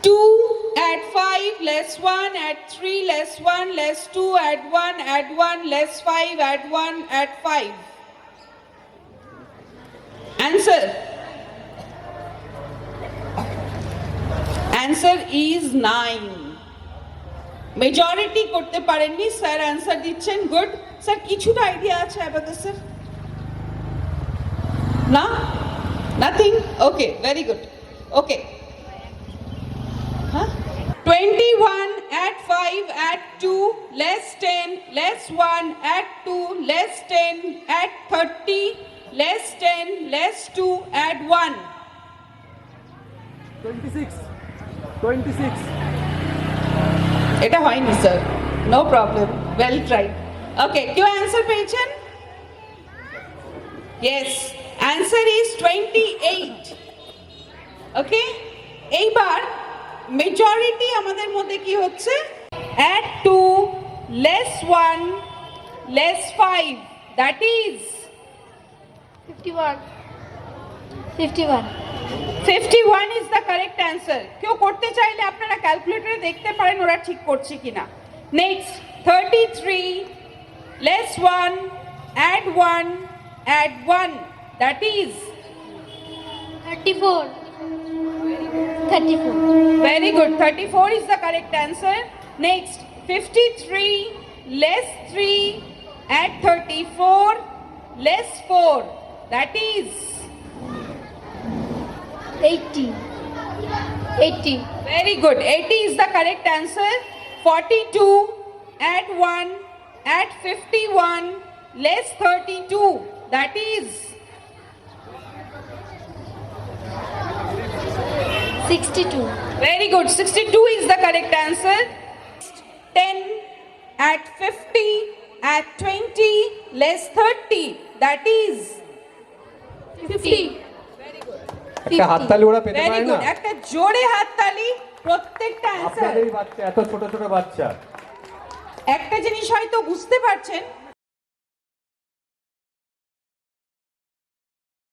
2 add 5 less 1 add 3 less 1 less 2 add 1 less 5 add 1 add 5. Answer. Answer is 9. Majority করতে পারেননি sir answer দিচ্ছেন good sir কিছুটা idea আছে অ্যাবাকাসের না nothing okay very good okay huh 21 add 5 add 2 less 10 less 1 add 2 less 10 add 30 less 10 less 2 add 1 26 এটা হয়নি sir no problem well tried okay কেউ answer পেয়েছেন ইয়েস অ্যান্সার ইজ 28 ওকে এইবার majority আমাদের মধ্যে কি হচ্ছে add 2 less 1 less 5 that is 51 is the correct answer কেউ করতে চাইলে আপনারা ক্যালকুলেটরে দেখতে পারেন ওরা ঠিক করছে কিনা next 33 less 1 add 1 that is 34 very good 34 is the correct answer next 53 less 3 add 34 less 4 that is 80 very good 80 is the correct answer 42 add 1 add 51 less 32 that is 62 very good 62 is the correct answer 10 add 50 add 20 less 30 that is 50 একটা হাততালি ওরা পেতে very পারে না good একটা জোরে হাততালি প্রত্যেকটা অ্যানসার আপনাদেরই বাচ্চা এত ছোট ছোট বাচ্চা একটা জিনিস হয়তো বুঝতে পারছেন